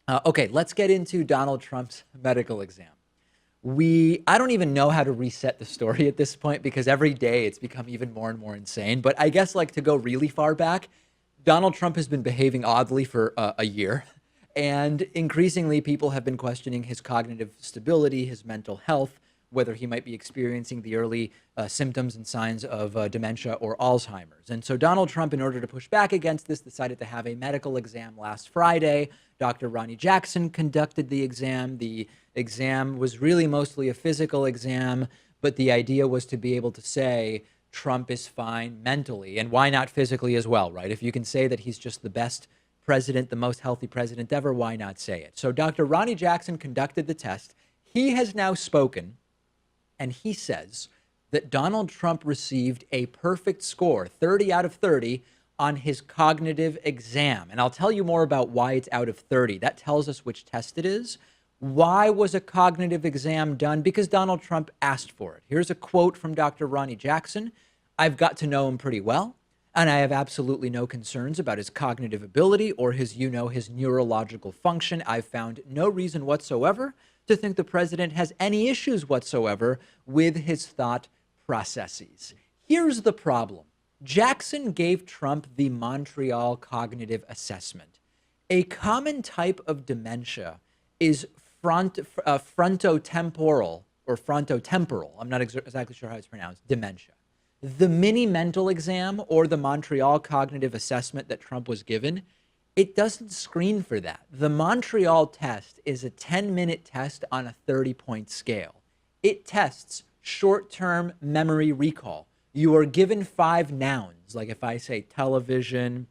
Okay, let's get into Donald Trump's medical exam. I don't even know how to reset the story at this point because every day it's become even more and more insane. But I guess like to go really far back, Donald Trump has been behaving oddly for a year. And increasingly, people have been questioning his cognitive stability, his mental health, whether he might be experiencing the early symptoms and signs of dementia or Alzheimer's. And so Donald Trump, in order to push back against this, decided to have a medical exam last Friday. Dr. Ronny Jackson conducted the exam. The exam was really mostly a physical exam, but the idea was to be able to say Trump is fine mentally, and why not physically as well, right? If you can say that he's just the best president, the most healthy president ever, why not say it? So Dr. Ronny Jackson conducted the test. He has now spoken, and he says that Donald Trump received a perfect score, 30 out of 30, on his cognitive exam. And I'll tell you more about why it's out of 30. That tells us which test it is. Why was a cognitive exam done? Because Donald Trump asked for it. Here's a quote from Dr. Ronny Jackson. I've got to know him pretty well, and I have absolutely no concerns about his cognitive ability or his neurological function. I've found no reason whatsoever to think the president has any issues whatsoever with his thought processes. Here's the problem. Jackson gave Trump the Montreal Cognitive Assessment. A common type of dementia is frontotemporal or frontotemporal. I'm not exactly sure how it's pronounced, dementia. The mini mental exam or the Montreal Cognitive Assessment that Trump was given, it doesn't screen for that. The Montreal test is a 10-minute test on a 30-point scale. It tests short-term memory recall. You are given 5 nouns, like if I say television,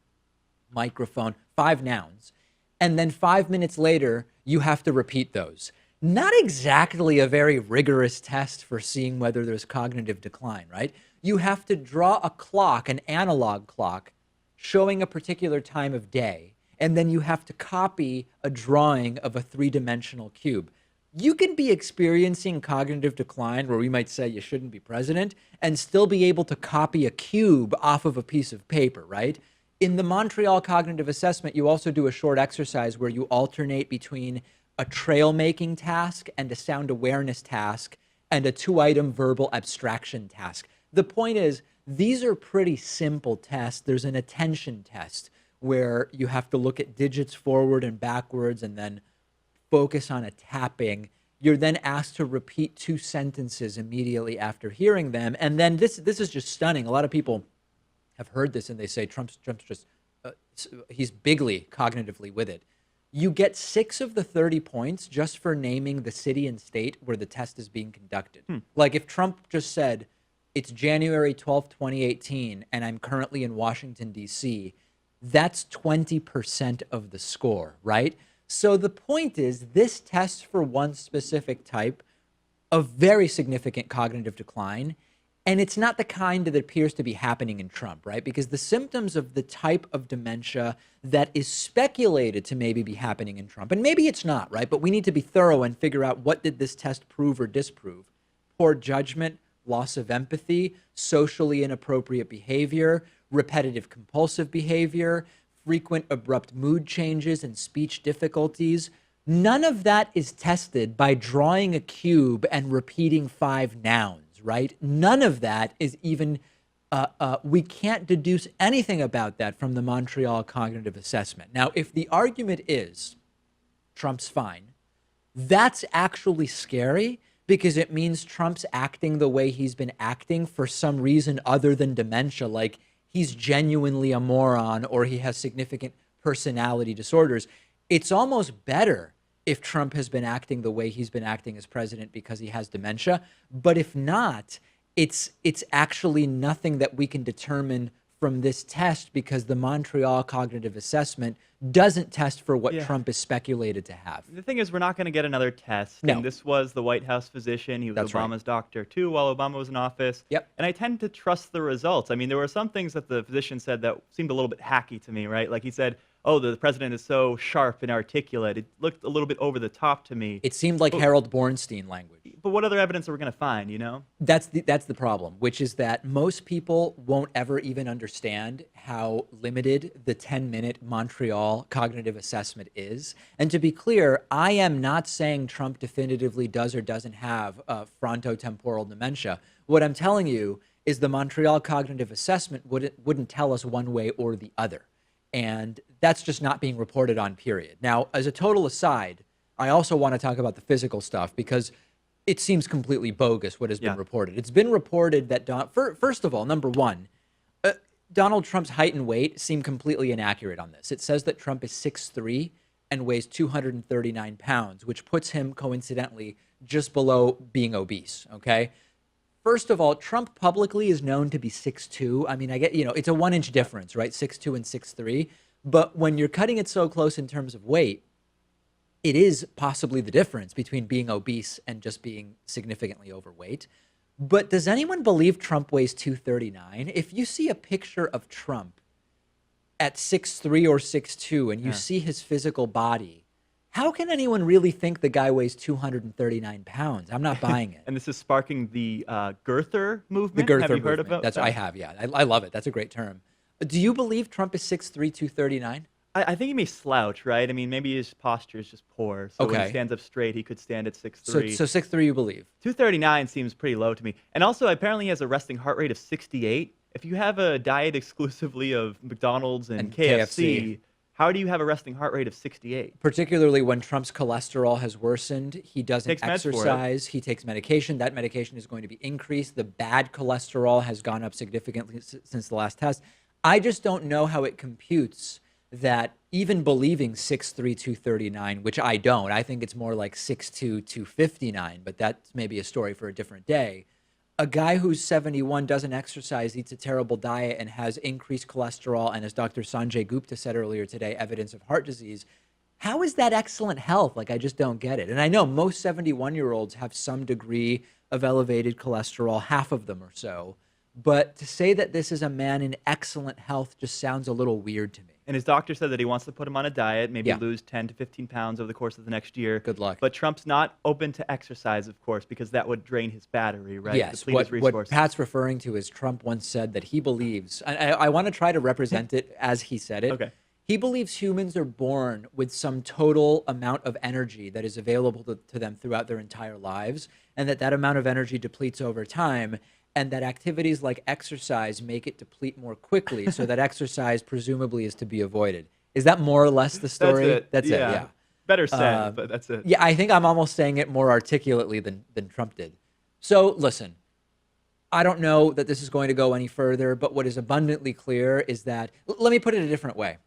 microphone, 5 nouns, and then 5 minutes later, you have to repeat those. Not exactly a very rigorous test for seeing whether there's cognitive decline, right? You have to draw a clock, an analog clock, showing a particular time of day, and then you have to copy a drawing of a 3-dimensional cube. You can be experiencing cognitive decline, where we might say you shouldn't be president, and still be able to copy a cube off of a piece of paper, right? In the Montreal Cognitive Assessment, you also do a short exercise where you alternate between a trail-making task and a sound awareness task and a 2-item verbal abstraction task. The point is, these are pretty simple tests. There's an attention test where you have to look at digits forward and backwards and then focus on a tapping. You're then asked to repeat 2 sentences immediately after hearing them. And then this is just stunning. A lot of people have heard this and they say Trump's just, he's bigly cognitively with it. You get 6 of the 30 points just for naming the city and state where the test is being conducted. Like if Trump just said, it's January 12th, 2018, and I'm currently in Washington, D.C., that's 20% of the score, right? So the point is, this test for one specific type of very significant cognitive decline, and it's not the kind that appears to be happening in Trump, right? Because the symptoms of the type of dementia that is speculated to maybe be happening in Trump, and maybe it's not, right? But we need to be thorough and figure out what did this test prove or disprove. Poor judgment, loss of empathy, socially inappropriate behavior, repetitive compulsive behavior, frequent abrupt mood changes and speech difficulties. None of that is tested by drawing a cube and repeating 5 nouns, right? None of that is even, we can't deduce anything about that from the Montreal Cognitive Assessment. Now, if the argument is Trump's fine, that's actually scary because it means Trump's acting the way he's been acting for some reason other than dementia, like he's genuinely a moron or he has significant personality disorders. It's almost better if Trump has been acting the way he's been acting as president because he has dementia. But if not, it's actually nothing that we can determine from this test because the Montreal Cognitive Assessment doesn't test for what Trump is speculated to have. The thing is, we're not going to get another test. No. And this was the White House physician. He was That's Obama's doctor, too, while Obama was in office. Yep. And I tend to trust the results. I mean, there were some things that the physician said that seemed a little bit hacky to me, right? Like he said, oh, the president is so sharp and articulate. It looked a little bit over the top to me. It seemed like Harold Bornstein language. but what other evidence are we going to find, you know? That's the problem, which is that most people won't ever even understand how limited the 10-minute Montreal cognitive assessment is. And to be clear, I am not saying Trump definitively does or doesn't have frontotemporal dementia. What I'm telling you is the Montreal cognitive assessment wouldn't tell us one way or the other. And that's just not being reported on, period. Now, as a total aside, I also want to talk about the physical stuff because it seems completely bogus what has been reported. It's been reported that, first of all, number one, Donald Trump's height and weight seem completely inaccurate on this. It says that Trump is 6'3" and weighs 239 pounds, which puts him coincidentally just below being obese, okay? First of all, Trump publicly is known to be 6'2". I mean, I get, it's a 1 inch difference, right? 6'2" and 6'3". But when you're cutting it so close in terms of weight, it is possibly the difference between being obese and just being significantly overweight. But does anyone believe Trump weighs 239? If you see a picture of Trump at 6'3" or 6'2" and you see his physical body, how can anyone really think the guy weighs 239 pounds? I'm not buying it. And this is sparking the girther movement. The girther Have you heard movement. about That's that? I have, yeah. I love it. That's a great term. Do you believe Trump is 6'3", 239? I think he may slouch, right? I mean, maybe his posture is just poor. So when Okay. he stands up straight, he could stand at 6'3". So 6'3" you believe? 239 seems pretty low to me. And also, apparently, he has a resting heart rate of 68. If you have a diet exclusively of McDonald's and KFC, how do you have a resting heart rate of 68? Particularly when Trump's cholesterol has worsened, he doesn't Takes meds for it. exercise, he takes medication. That medication is going to be increased. The bad cholesterol has gone up significantly since the last test. I just don't know how it computes that even believing 6'3", 239, which I don't. I think it's more like 6'2", 259, but that's maybe a story for a different day. A guy who's 71 doesn't exercise, eats a terrible diet, and has increased cholesterol, and as Dr. Sanjay Gupta said earlier today, evidence of heart disease. How is that excellent health? Like, I just don't get it. And I know most 71-year-olds have some degree of elevated cholesterol, half of them or so. But to say that this is a man in excellent health just sounds a little weird to me. And his doctor said that he wants to put him on a diet, maybe Yeah. lose 10 to 15 pounds over the course of the next year. Good luck. But Trump's not open to exercise, of course, because that would drain his battery, right? Yes, Deplete his what resources. Pat's referring to is Trump once said that he believes, I want to try to represent it as he said it. Okay. He believes humans are born with some total amount of energy that is available to them throughout their entire lives, and that amount of energy depletes over time, and that activities like exercise make it deplete more quickly, so that exercise presumably is to be avoided. Is that more or less the story? That's it. Yeah. Better said, but that's it. Yeah, I think I'm almost saying it more articulately than Trump did. So listen, I don't know that this is going to go any further, but what is abundantly clear is that, let me put it a different way.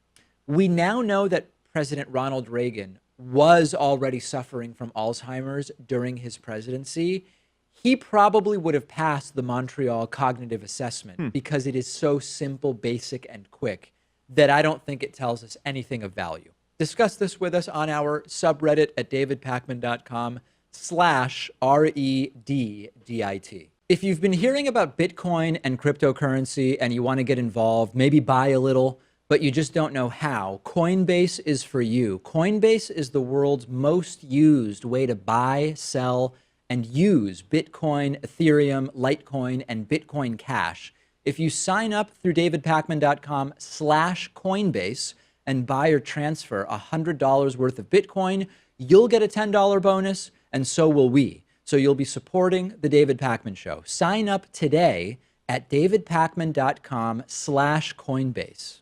We now know that President Ronald Reagan was already suffering from Alzheimer's during his presidency. He probably would have passed the Montreal cognitive assessment because it is so simple, basic, and quick that I don't think it tells us anything of value. Discuss this with us on our subreddit at davidpakman.com/REDDIT. If you've been hearing about Bitcoin and cryptocurrency and you want to get involved, maybe buy a little, but you just don't know how, Coinbase is for you. Coinbase is the world's most used way to buy, sell, and use Bitcoin, Ethereum, Litecoin, and Bitcoin Cash. If you sign up through davidpakman.com/Coinbase and buy or transfer $100 worth of Bitcoin, you'll get a $10 bonus, and so will we. So you'll be supporting The David Pakman Show. Sign up today at davidpakman.com/Coinbase.